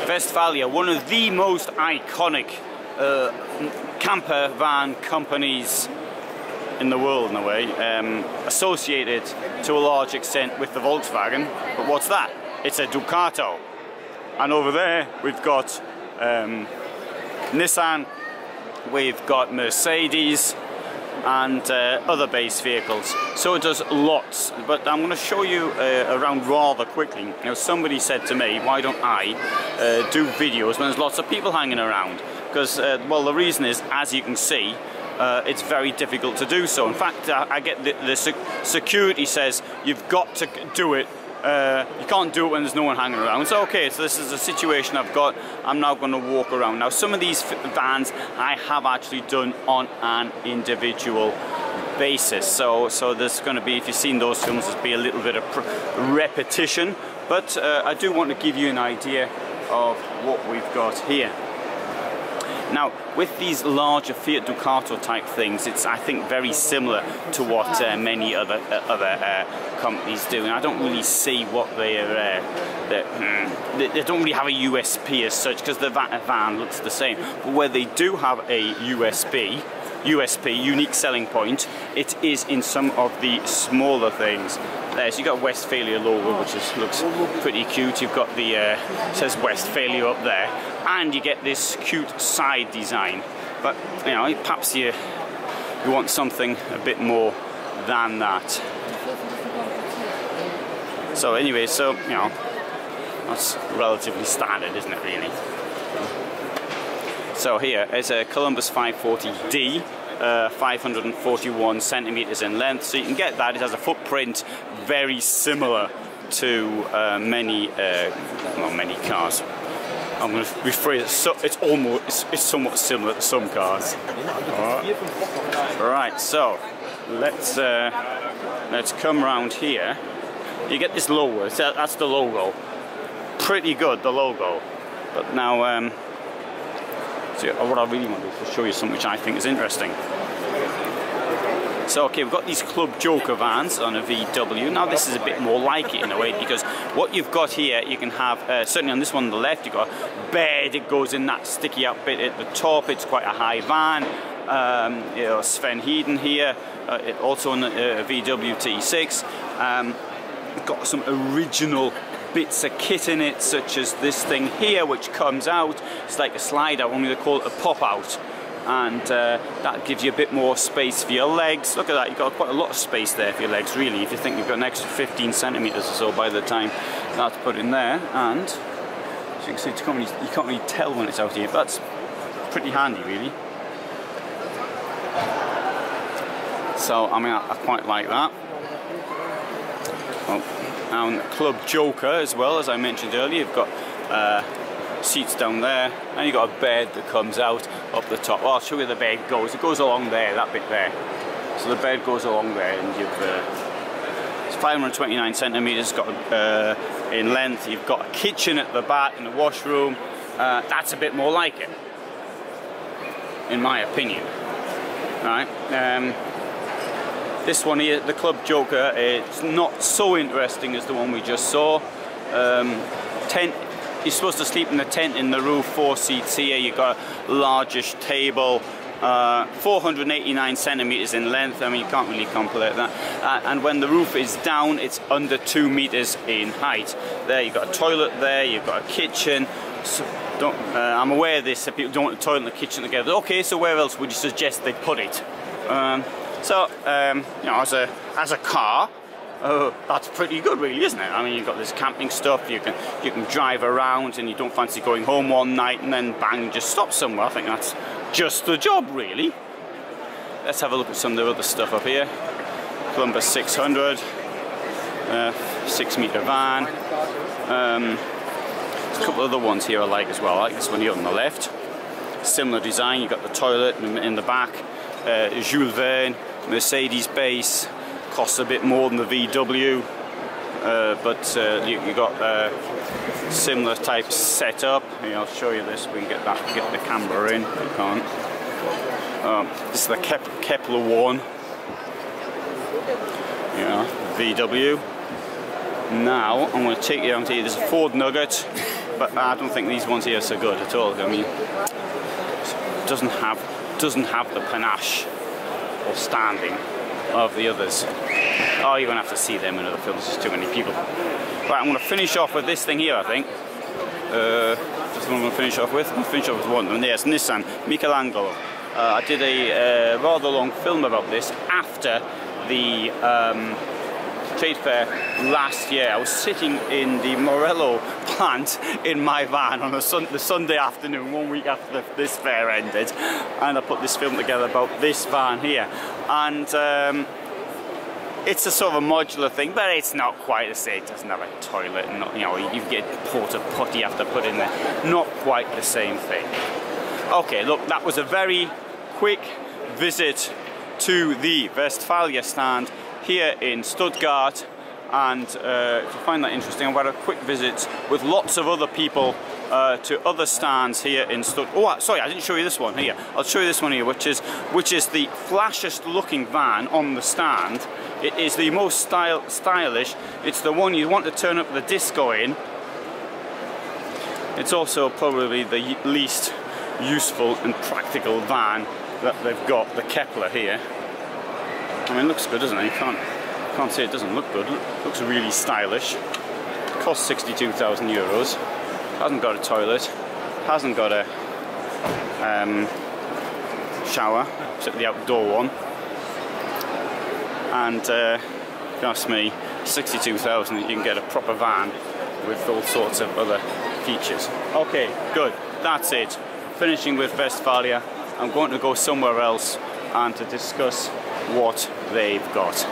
Westfalia, one of the most iconic camper van companies in the world, in a way, associated to a large extent with the Volkswagen. But what's that? It's a Ducato. And over there we've got Nissan, we've got Mercedes and other base vehicles. So it does lots, but I'm going to show you around rather quickly. You know, somebody said to me, why don't I do videos when there's lots of people hanging around? Because, well, the reason is, as you can see, it's very difficult to do so. In fact, I get the security says you've got to do it. You can't do it when there's no one hanging around. So okay, so this is a situation I've got. I'm now going to walk around. Now some of these vans I have actually done on an individual basis. So there's going to be, if you've seen those films, there'll be a little bit of repetition. But I do want to give you an idea of what we've got here. Now, with these larger Fiat Ducato type things, it's, I think, very similar to what many other companies do, and I don't really see what they don't really have a USP as such, because the van looks the same. But where they do have a USP, unique selling point, it is in some of the smaller things. So you've got Westfalia logo, which looks pretty cute. You've got the says Westfalia up there, and you get this cute side design. But you know, perhaps you want something a bit more than that. So anyway, so you know, that's relatively standard, isn't it, really? So here is a Columbus 540D. 541 centimeters in length, so you can get that. It has a footprint very similar to many cars. I'm going to rephrase it. So it's somewhat similar to some cars. All right, so let's come around here. You get this logo. That's the logo. Pretty good, the logo. But now. So what I really want to do is to show you something which I think is interesting. So okay, we've got these Club Joker vans on a VW. Now this is a bit more like it in a way, because what you've got here, you can have, certainly on this one on the left, you've got a bed. It goes in that sticky out bit at the top. It's quite a high van. You know, Sven Hedin here, also on a VW T6. Got some original bits of kit in it, such as this thing here, which comes out. It's like a slider, only they call it a pop out, and that gives you a bit more space for your legs. Look at that, you've got quite a lot of space there for your legs, really, if you think you've got an extra 15 centimeters or so by the time that's put in there. And as you can see, you can't really tell when it's out here, but that's pretty handy, really. So I mean, I quite like that. Oh. And Club Joker as well, as I mentioned earlier, you've got seats down there, and you've got a bed that comes out up the top. Well, I'll show you the bed goes. It goes along there, that bit there. So the bed goes along there, and you've it's 529 centimeters got in length. You've got a kitchen at the back and a washroom. That's a bit more like it, in my opinion. All right. This one here, the Club Joker, it's not so interesting as the one we just saw. Tent, you're supposed to sleep in the tent in the roof, 4 seats here. You've got a largish table, 489 centimeters in length. I mean, you can't really complete that. And when the roof is down, it's under 2 meters in height. There, you've got a toilet there, you've got a kitchen. So I'm aware of this, that people don't want a toilet and a kitchen together. Okay, so where else would you suggest they put it? So, you know, as a car, that's pretty good, really, isn't it? I mean, you've got this camping stuff. You can drive around, and you don't fancy going home one night and then bang, just stop somewhere. I think that's just the job, really. Let's have a look at some of the other stuff up here. Columbus 600, 6-meter van. There's a couple of other ones here I like as well. I like this one here on the left. Similar design. You've got the toilet in the back. Jules Verne, Mercedes base, costs a bit more than the VW, but you got similar type setup. Here, I'll show you this. We can get the camera in. We can't. This is the Kepler 1. Yeah, VW. Now I'm going to take you down to here. There's a Ford Nugget. but I don't think these ones here are so good at all. I mean, doesn't have the panache or standing of the others. Oh, you're gonna have to see them in other films. There's too many people. Right, I'm gonna finish off with this thing here. I think. Just what I'm gonna finish off with. I'm gonna finish off with one. And yes, Nissan Michelangelo. I did a rather long film about this after the trade fair last year. I was sitting in the Morello plant in my van on the Sunday afternoon, 1 week after this fair ended, and I put this film together about this van here. And it's a sort of a modular thing, but it's not quite the same. It doesn't have a toilet, and not, you know, you get porta potty you have to put in there. Not quite the same thing. Okay, look, that was a very quick visit to the Westfalia stand here in Stuttgart, and if you find that interesting, I've had a quick visit with lots of other people to other stands here in Stuttgart. Oh, sorry, I didn't show you this one here. I'll show you this one here, which is the flashiest looking van on the stand. It is the most stylish. It's the one you want to turn up the disco in. It's also probably the least useful and practical van that they've got, the Kepler here. I mean, it looks good, doesn't it? You can't say it doesn't look good. It looks really stylish. It costs 62,000 euros. Hasn't got a toilet. Hasn't got a shower, except the outdoor one. And if you ask me, 62,000, you can get a proper van with all sorts of other features. Okay, good. That's it. Finishing with Westfalia. I'm going to go somewhere else and to discuss what they've got.